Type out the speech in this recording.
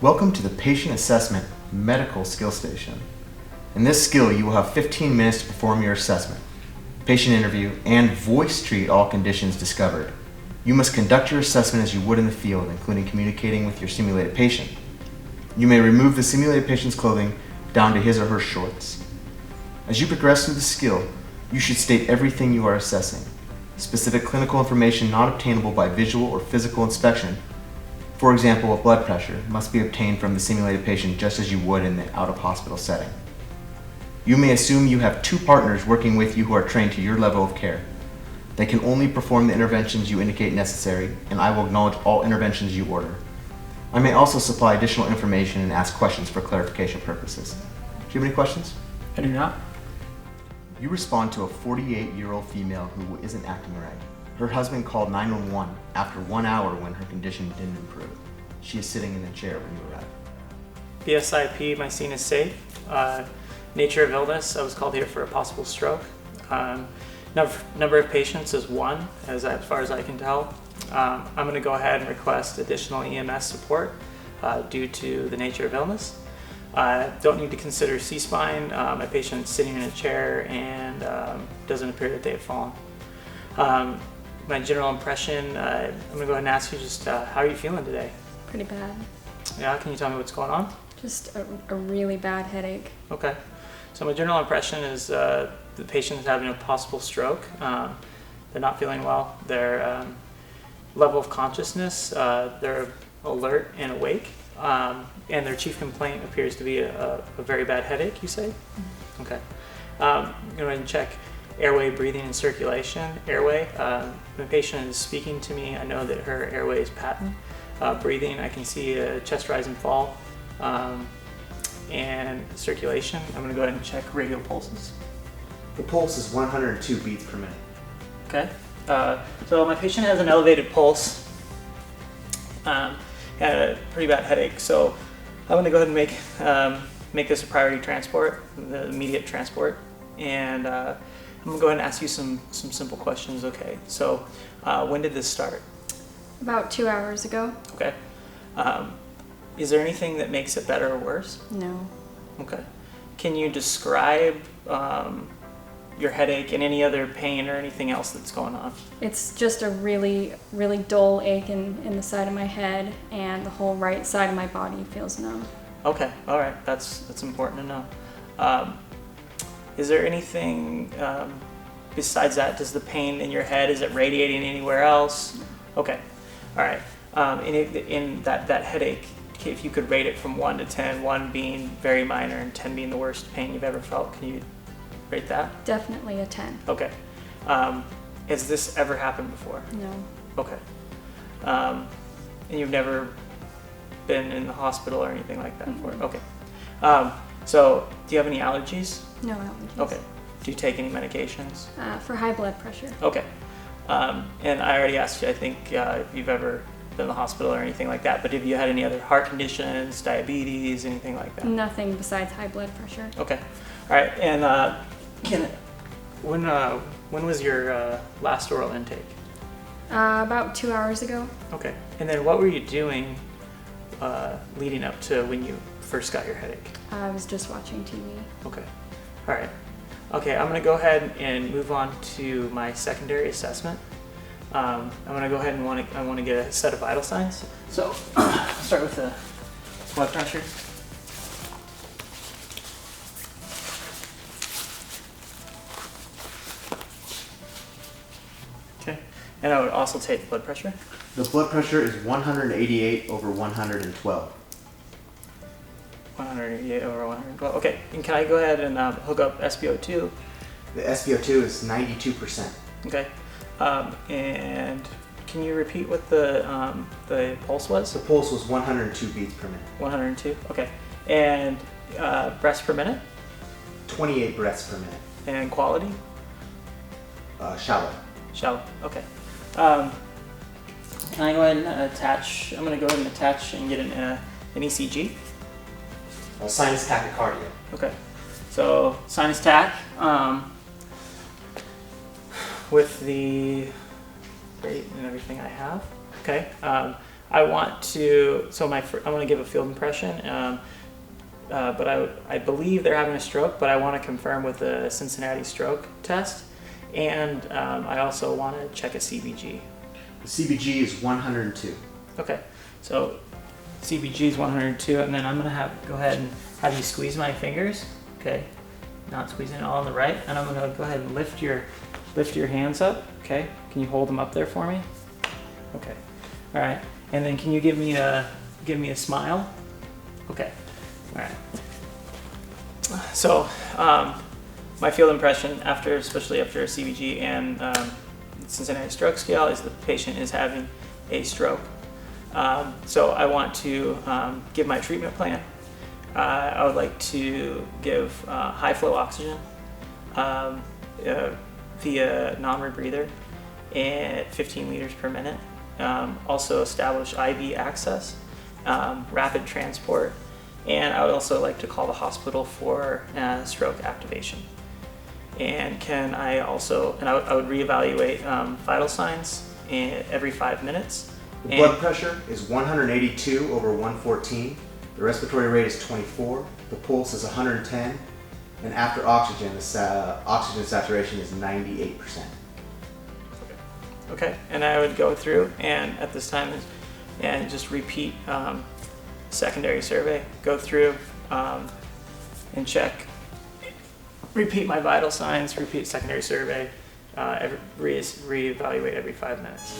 Welcome to the Patient Assessment Medical Skill Station. In this skill, you will have 15 minutes to perform your assessment, patient interview, and voice treat all conditions discovered. You must conduct your assessment as you would in the field, including communicating with your simulated patient. You may remove the simulated patient's clothing down to his or her shorts. As you progress through the skill, you should state everything you are assessing. Specific clinical information not obtainable by visual or physical inspection, for example, blood pressure, must be obtained from the simulated patient just as you would in the out-of-hospital setting. You may assume you have 2 partners working with you who are trained to your level of care. They can only perform the interventions you indicate necessary, and I will acknowledge all interventions you order. I may also supply additional information and ask questions for clarification purposes. Do you have any questions? I do not. You respond to a 48-year-old female who isn't acting right. Her husband called 911 after 1 hour when her condition didn't improve. She is sitting in a chair when you arrive. BSIP, my scene is safe. Nature of illness, I was called here for a possible stroke. Number of patients is 1, as far as I can tell. I'm going to go ahead and request additional EMS support due to the nature of illness. Don't need to consider C-spine. My patient's sitting in a chair and doesn't appear that they have fallen. My general impression, I'm going to go ahead and ask you just how are you feeling today? Pretty bad. Yeah, can you tell me what's going on? Just a really bad headache. Okay. So my general impression is the patient is having a possible stroke. They're not feeling well. Their level of consciousness, they're alert and awake. And their chief complaint appears to be a very bad headache, you say? Mm-hmm. Okay. I'm going to go ahead and check airway, breathing, and circulation. Airway, the patient is speaking to me. I know that her airway is patent. Breathing, I can see a chest rise and fall. And circulation, I'm going to go ahead and check radial pulses. The pulse is 102 beats per minute. Okay. So my patient has an elevated pulse. Had a pretty bad headache. So I'm going to go ahead and make this a priority transport, the immediate transport. And I'm going to go ahead and ask you some simple questions, okay? So when did this start? About 2 hours ago. Okay. Is there anything that makes it better or worse? No. Okay. Can you describe your headache and any other pain or anything else that's going on? It's just a really, really dull ache in the side of my head, and the whole right side of my body feels numb. Okay. All right. That's important to know. Is there anything besides that? Does the pain in your head, is it radiating anywhere else? Okay. All right. In that headache, if you could rate it from 1 to 10, 1 being very minor and 10 being the worst pain you've ever felt, can you rate that? Definitely a 10. Okay. Has this ever happened before? No. Okay. And you've never been in the hospital or anything like that before? Okay. So, do you have any allergies? No allergies. Okay. Do you take any medications? For high blood pressure. Okay. And I already asked you, I think, if you've ever been in the hospital or anything like that, but have you had any other heart conditions, diabetes, anything like that? Nothing besides high blood pressure. Okay. All right. And when was your last oral intake? About 2 hours ago. Okay. And then what were you doing leading up to when you first got your headache? I was just watching TV. Okay. All right. Okay, I'm going to go ahead and move on to my secondary assessment. I'm going to go ahead and I want to get a set of vital signs. So I'll start with the blood pressure. Okay, and I would also take blood pressure. The blood pressure is 188 over 112. 188 over 112. Okay, and can I go ahead and hook up SpO2? The SpO2 is 92%. Okay, and can you repeat what the pulse was? The pulse was 102 beats per minute. 102. Okay, and breaths per minute? 28 breaths per minute. And quality? Shallow. Shallow. Okay. Can I go ahead and attach? I'm going to go ahead and attach and get an ECG. Sinus tachycardia. Okay. So sinus tach with the rate and everything I have. Okay. I want to, I want to give a field impression, but I believe they're having a stroke, but I want to confirm with the Cincinnati stroke test, and I also want to check a CBG. The CBG is 102. Okay, so CBG is 102, and then I'm gonna go ahead and have you squeeze my fingers. Okay, not squeezing it all on the right, and I'm gonna go ahead and lift your hands up. Okay, can you hold them up there for me? Okay, all right, and then can you give me a smile? Okay, all right. So my field impression especially after a CBG and Cincinnati stroke scale is the patient is having a stroke. So I want to give my treatment plan. I would like to give high flow oxygen via non-rebreather at 15 liters per minute. Also establish IV access, rapid transport, and I would also like to call the hospital for stroke activation. And I would reevaluate vital signs every 5 minutes. The blood pressure is 182 over 114. The respiratory rate is 24. The pulse is 110. And after oxygen, the oxygen saturation is 98%. Okay, and I would go through and at this time and just repeat secondary survey, go through and check, repeat my vital signs, repeat secondary survey, reevaluate every 5 minutes.